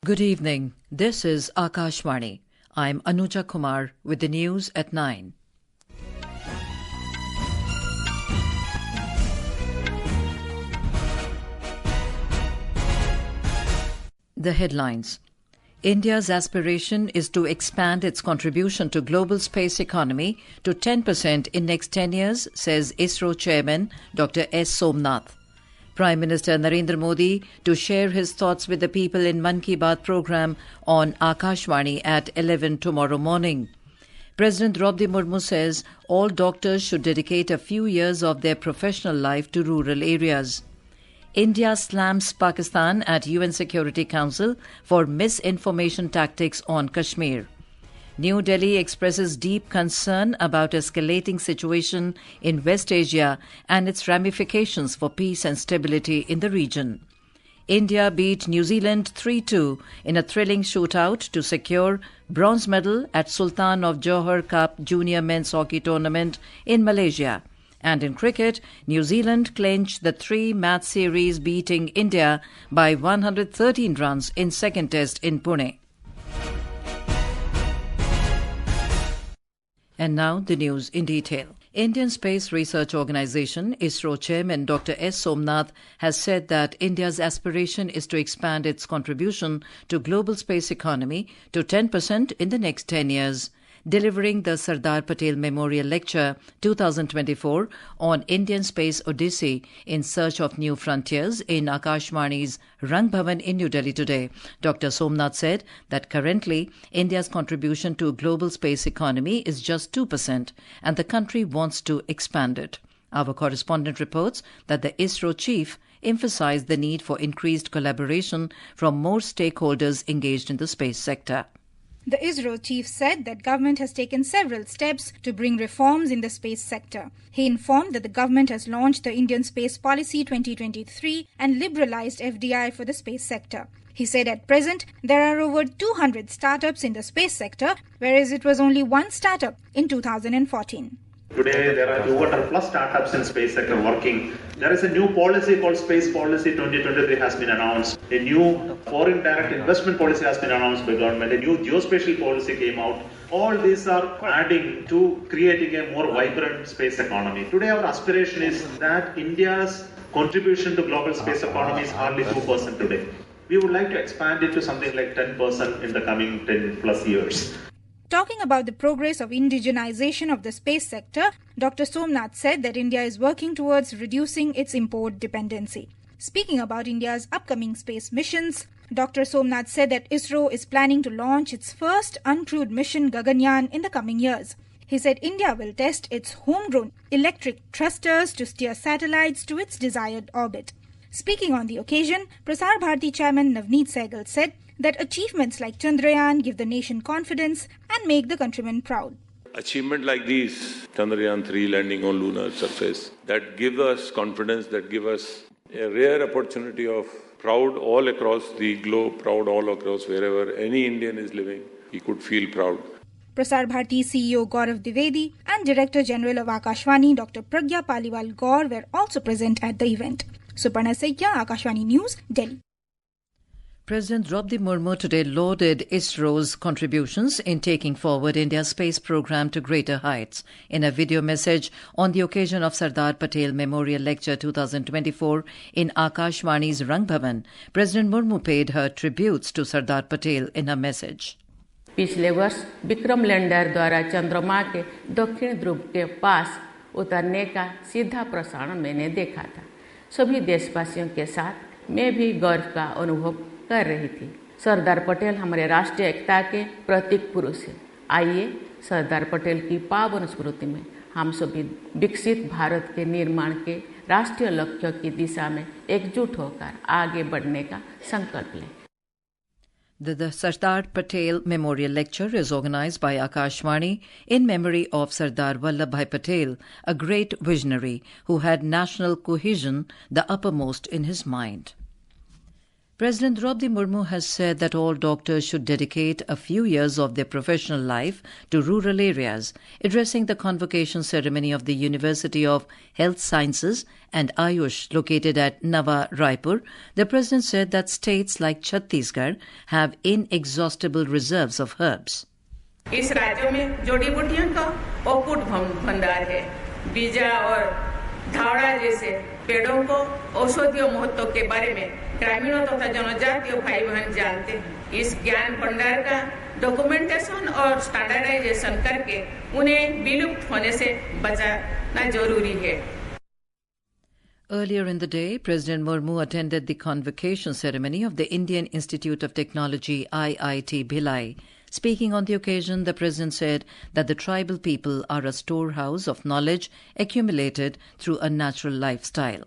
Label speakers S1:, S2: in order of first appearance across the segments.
S1: Good evening. This is Akashvani. I'm Anuja Kumar with the news at 9. The headlines. India's aspiration is to expand its contribution to global space economy to 10% in next 10 years, says ISRO Chairman Dr. S. Somanath. Prime Minister Narendra Modi to share his thoughts with the people in Mann Ki Baat program on Akashvani at 11 tomorrow morning. President Droupadi Murmu says all doctors should dedicate a few years of their professional life to rural areas. India slams Pakistan at UN Security Council for misinformation tactics on Kashmir. New Delhi expresses deep concern about escalating situation in West Asia and its ramifications for peace and stability in the region. India beat New Zealand 3-2 in a thrilling shootout to secure bronze medal at Sultan of Johor Cup junior men's hockey tournament in Malaysia. And in cricket, New Zealand clinched the 3-match series, beating India by 113 runs in second test in Pune. And now the news in detail. Indian Space Research Organisation, ISRO Chairman Dr. S. Somanath has said that India's aspiration is to expand its contribution to global space economy to 10% in the next 10 years. Delivering the Sardar Patel Memorial Lecture 2024 on Indian Space Odyssey in Search of New Frontiers in Akashvani's Rang Bhavan in New Delhi today, Dr. Somanath said that currently India's contribution to global space economy is just 2% and the country wants to expand it. Our correspondent reports that the ISRO chief emphasized the need for increased collaboration from more stakeholders engaged in the space sector.
S2: The ISRO chief said that government has taken several steps to bring reforms in the space sector. He informed that the government has launched the Indian Space Policy 2023 and liberalized FDI for the space sector. He said at present there are over 200 startups in the space sector, whereas it was only one startup in 2014.
S3: Today, there are 200 plus startups in space sector working. There is a new policy called Space Policy 2023 has been announced. A new foreign direct investment policy has been announced by government. A new geospatial policy came out. All these are adding to creating a more vibrant space economy. Today, our aspiration is that India's contribution to global space economy is hardly 2% today. We would like to expand it to something like 10% in the coming 10 plus years.
S2: Talking about the progress of indigenization of the space sector, Dr. Somanath said that India is working towards reducing its import dependency. Speaking about India's upcoming space missions, Dr. Somanath said that ISRO is planning to launch its first uncrewed mission Gaganyaan in the coming years. He said India will test its homegrown electric thrusters to steer satellites to its desired orbit. Speaking on the occasion, Prasar Bharati Chairman Navneet Sehgal said that achievements like Chandrayaan give the nation confidence and make the countrymen proud.
S4: Achievement like these, Chandrayaan 3 landing on lunar surface, that give us confidence, that give us a rare opportunity of proud all across the globe, proud all across wherever any Indian is living, he could feel proud.
S2: Prasar Bharati CEO Gaurav Dwivedi and Director General of Akashvani Dr. Pragya Paliwal Gaur were also present at the event. Suparna Saikia, Akashvani News, Delhi.
S1: President Droupadi Murmu today lauded ISRO's contributions in taking forward India's space program to greater heights. In a video message on the occasion of Sardar Patel Memorial Lecture 2024 in Akashvani's Rang Bhavan, President Murmu paid her tributes to Sardar Patel in her message.
S5: पिछले वर्ष Vikram lander द्वारा चंद्रमा के दक्षिण ध्रुव के पास उतरने का सीधा प्रसारण मैंने देखा था। सभी देशवासियों के साथ मैं भी गर्व का अनुभव कर रही थी। सरदार पटेल हमारे राष्ट्रीय एकता के प्रतीक पुरुष हैं। आइए सरदार पटेल की पावन स्मृति में हम सभी विकसित भारत के निर्माण के राष्ट्रीय लक्ष्यों की दिशा में एकजुट होकर आगे बढ़ने का संकल्प लें।
S1: The Sardar Patel Memorial Lecture is organized by Akashvani in memory of Sardar Vallabhbhai Patel, a great visionary who had national cohesion the uppermost in his mind. President Droupadi Murmu has said that all doctors should dedicate a few years of their professional life to rural areas. Addressing the convocation ceremony of the University of Health Sciences and Ayush located at Nava Raipur, the President said that states like Chhattisgarh have inexhaustible reserves of herbs.
S5: इस राज्यों में जड़ी बूटियों का Akut भंडार है। बीजा और धावड़ा जैसे पेड़ों को औषधीय महत्व के बारे में ग्रामीणों तथा जनजातीय भाई बहन जानते हैं। इस ज्ञान भंडार का डॉक्यूमेंटेशन और स्टैंडर्डाइजेशन करके उन्हें विलुप्त होने से बचाना जरूरी है।
S1: Earlier in the day, President Murmu attended the convocation ceremony of the Indian Institute of Technology IIT Bhilai. Speaking on the occasion, the President said that the tribal people are a storehouse of knowledge accumulated through a natural lifestyle.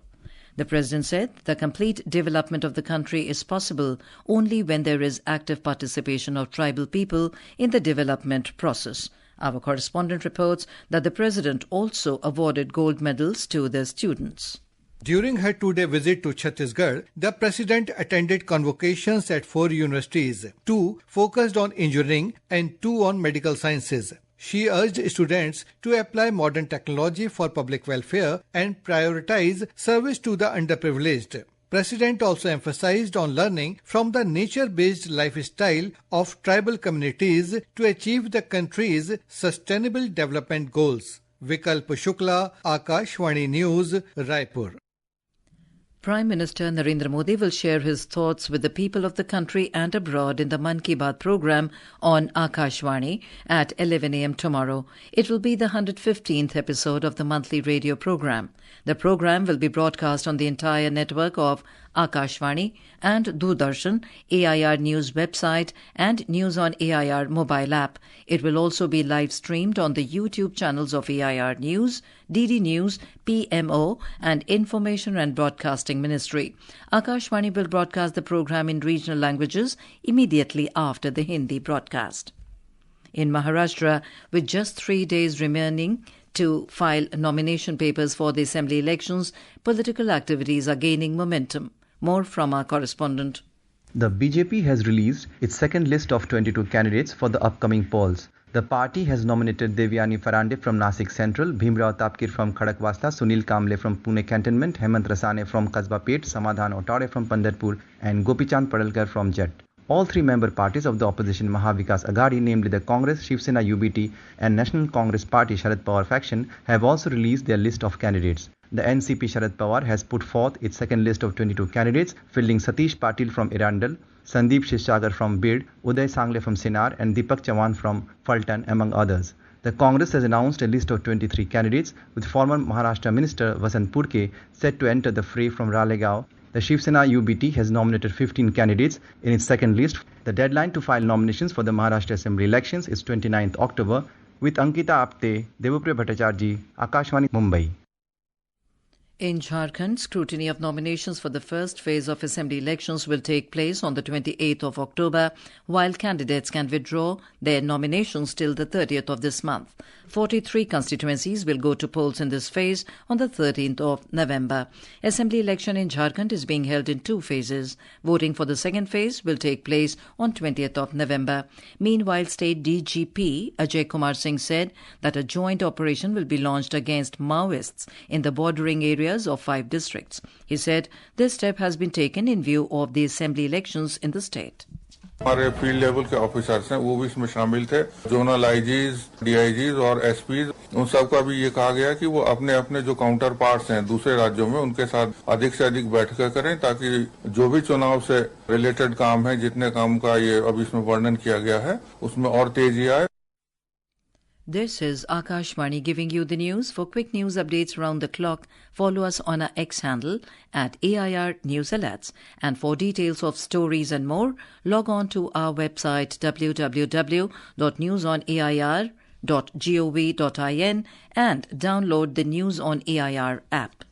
S1: The President said the complete development of the country is possible only when there is active participation of tribal people in the development process. Our correspondent reports that the President also awarded gold medals to the students.
S6: During her two-day visit to Chhattisgarh, the President attended convocations at 4 universities, 2 focused on engineering and 2 on medical sciences. She urged students to apply modern technology for public welfare and prioritize service to the underprivileged. President also emphasized on learning from the nature-based lifestyle of tribal communities to achieve the country's sustainable development goals. Vikalp Shukla, Akashvani News, Raipur.
S1: Prime Minister Narendra Modi will share his thoughts with the people of the country and abroad in the Mann Ki Baat program on Akashvani at 11 a.m. tomorrow. It will be the 115th episode of the monthly radio program. The program will be broadcast on the entire network of Akashvani and Doordarshan, AIR News website and News on AIR mobile app. It will also be live streamed on the YouTube channels of AIR News, DD News, PMO and Information and Broadcasting Ministry. Akashvani will broadcast the program in regional languages immediately after the Hindi broadcast. In Maharashtra, with just 3 days remaining to file nomination papers for the assembly elections, political activities are gaining momentum. More from our correspondent.
S7: The BJP has released its second list of 22 candidates for the upcoming polls. The party has nominated Devyani Farande from Nasik Central, Bhimrao Tapkir from Khadakwasta, Sunil Kamble from Pune Cantonment, Hemant Rasane from Kasba Pet, Samadhan Otare from Pandarpur and Gopichand Padalkar from Jet. All 3 member parties of the opposition Mahavikas Aghadi, namely the Congress, Shiv Sena UBT and National Congress Party Sharad Pawar faction, have also released their list of candidates. The NCP Sharad Pawar has put forth its second list of 22 candidates, fielding Satish Patil from Irandal, Sandeep Shishsagar from Bid, Uday Sangle from Sinar and Deepak Chavan from Fulton, among others. The Congress has announced a list of 23 candidates, with former Maharashtra Minister Vasant Purke set to enter the fray from Ralegaon. The Shiv Sena UBT has nominated 15 candidates in its second list. The deadline to file nominations for the Maharashtra Assembly elections is 29th October. With Ankita Apte, Devapriya Bhattacharjee, Akashvani, Mumbai.
S1: In Jharkhand, scrutiny of nominations for the first phase of assembly elections will take place on the 28th of October, while candidates can withdraw their nominations till the 30th of this month. 43 constituencies will go to polls in this phase on the 13th of November. Assembly election in Jharkhand is being held in 2 phases. Voting for the second phase will take place on 20th of November. Meanwhile, State DGP Ajay Kumar Singh said that a joint operation will be launched against Maoists in the bordering areas of 5 districts. He said this step has been taken in view of the assembly elections in the state.
S8: हमारे field level के officers हैं वो भी इसमें शामिल थे, zonal IGs, डीआईजीज और SPs, उन सबका भी ये कहा गया कि वो अपने अपने जो काउंटर पार्ट्स हैं दूसरे राज्यों में उनके साथ अधिक से अधिक बैठकें करें ताकि जो भी चुनाव से रिलेटेड काम है, जितने काम का ये अब इसमें वर्णन किया गया है उसमें और तेजी आए.
S1: This is Akashvani giving you the news. For quick news updates around the clock, follow us on our X handle at AIR News Alerts. And for details of stories and more, log on to our website www.newsonair.gov.in and download the News on AIR app.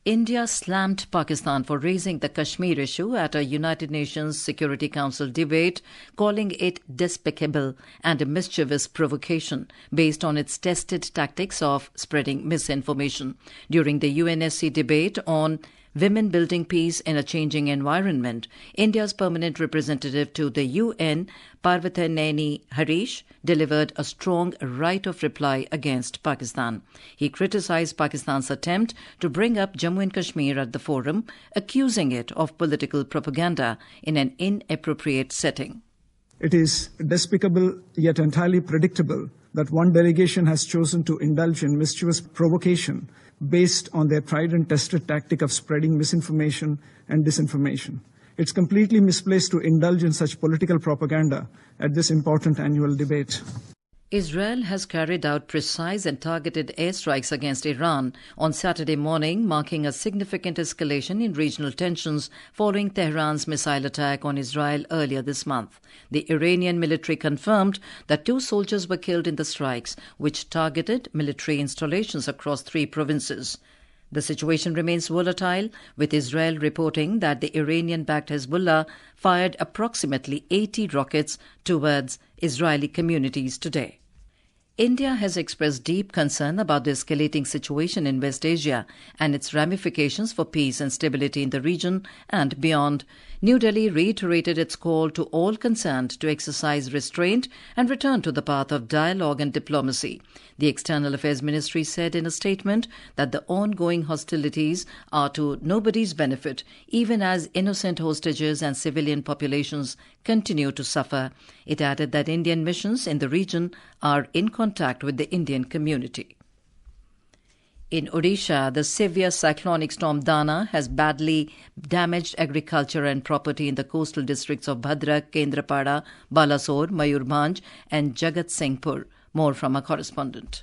S1: India slammed Pakistan for raising the Kashmir issue at a United Nations Security Council debate, calling it despicable and a mischievous provocation based on its tested tactics of spreading misinformation. During the UNSC debate on Women Building Peace in a Changing Environment, India's permanent representative to the UN, Parvathaneni Harish, delivered a strong right of reply against Pakistan. He criticized Pakistan's attempt to bring up Jammu and Kashmir at the forum, accusing it of political propaganda in an inappropriate setting.
S9: It is despicable yet entirely predictable that one delegation has chosen to indulge in mischievous provocation based on their tried and tested tactic of spreading misinformation and disinformation. It's completely misplaced to indulge in such political propaganda at this important annual debate.
S1: Israel has carried out precise and targeted airstrikes against Iran on Saturday morning, marking a significant escalation in regional tensions following Tehran's missile attack on Israel earlier this month. The Iranian military confirmed that 2 soldiers were killed in the strikes, which targeted military installations across 3 provinces. The situation remains volatile, with Israel reporting that the Iranian-backed Hezbollah fired approximately 80 rockets towards Israeli communities today. India has expressed deep concern about the escalating situation in West Asia and its ramifications for peace and stability in the region and beyond. New Delhi reiterated its call to all concerned to exercise restraint and return to the path of dialogue and diplomacy. The External Affairs Ministry said in a statement that the ongoing hostilities are to nobody's benefit, even as innocent hostages and civilian populations continue to suffer. It added that Indian missions in the region are in contact with the Indian community. In Odisha, the severe cyclonic storm Dana has badly damaged agriculture and property in the coastal districts of Bhadrak, Kendrapada, Balasore, Mayurbhanj and Jagatsinghpur. More from our correspondent.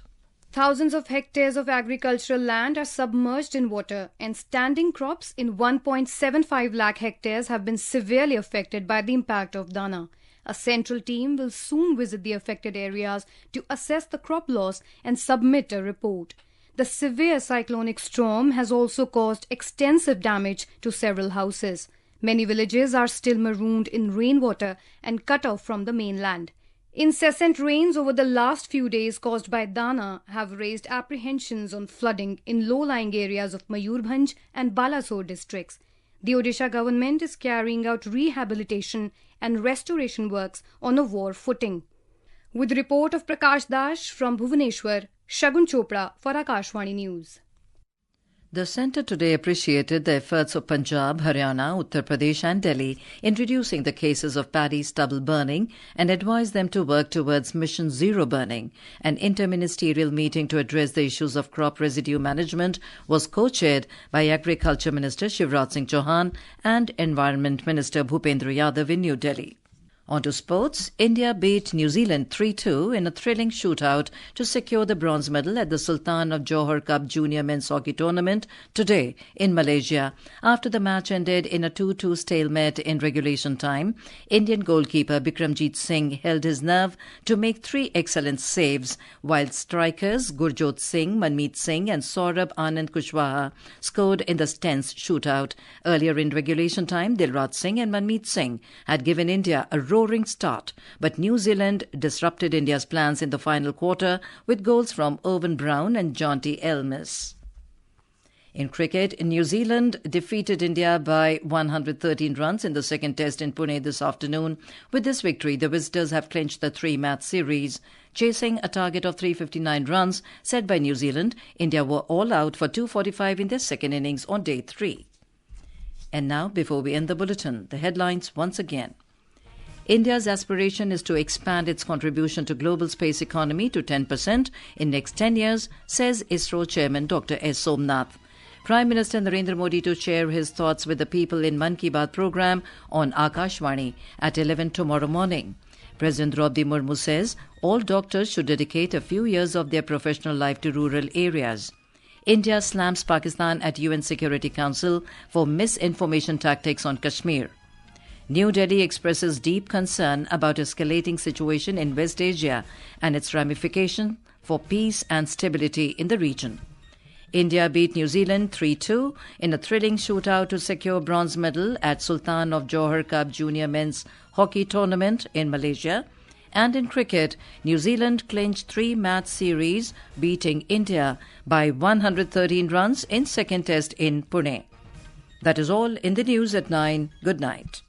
S10: Thousands of hectares of agricultural land are submerged in water, and standing crops in 1.75 lakh hectares have been severely affected by the impact of Dana. A central team will soon visit the affected areas to assess the crop loss and submit a report. The severe cyclonic storm has also caused extensive damage to several houses. Many villages are still marooned in rainwater and cut off from the mainland. Incessant rains over the last few days caused by Dana have raised apprehensions on flooding in low-lying areas of Mayurbhanj and Balasore districts. The Odisha government is carrying out rehabilitation and restoration works on a war footing. With report of Prakash Das from Bhubaneswar, Shagun Chopra for Akashvani News.
S1: The centre today appreciated the efforts of Punjab, Haryana, Uttar Pradesh and Delhi in reducing the cases of paddy stubble burning and advised them to work towards Mission Zero burning. An interministerial meeting to address the issues of crop residue management was co-chaired by Agriculture Minister Shivraj Singh Chauhan and Environment Minister Bhupendra Yadav in New Delhi. On to sports, India beat New Zealand 3-2 in a thrilling shootout to secure the bronze medal at the Sultan of Johor Cup Junior Men's Hockey Tournament today in Malaysia. After the match ended in a 2-2 stalemate in regulation time, Indian goalkeeper Bikramjit Singh held his nerve to make 3 excellent saves, while strikers Gurjot Singh, Manmeet Singh and Saurabh Anand Kushwaha scored in the tense shootout. Earlier in regulation time, Dilraj Singh and Manmeet Singh had given India a roaring start, but New Zealand disrupted India's plans in the final quarter with goals from Owen Brown and Jonty Elmis. In cricket, New Zealand defeated India by 113 runs in the second test in Pune this afternoon. With this victory, the visitors have clinched the 3-match series. Chasing a target of 359 runs set by New Zealand, India were all out for 245 in their second innings on day 3. And now, before we end the bulletin, the headlines once again. India's aspiration is to expand its contribution to global space economy to 10% in next 10 years, says ISRO Chairman Dr. S. Somanath. Prime Minister Narendra Modi to share his thoughts with the people in Mann Ki Baat program on Akashvani at 11 tomorrow morning. President Droupadi Murmu says all doctors should dedicate a few years of their professional life to rural areas. India slams Pakistan at UN Security Council for misinformation tactics on Kashmir. New Delhi expresses deep concern about escalating situation in West Asia and its ramifications for peace and stability in the region. India beat New Zealand 3-2 in a thrilling shootout to secure bronze medal at Sultan of Johor Cup Junior Men's Hockey Tournament in Malaysia. And in cricket, New Zealand clinched 3-match series, beating India by 113 runs in second test in Pune. That is all in the news at 9. Good night.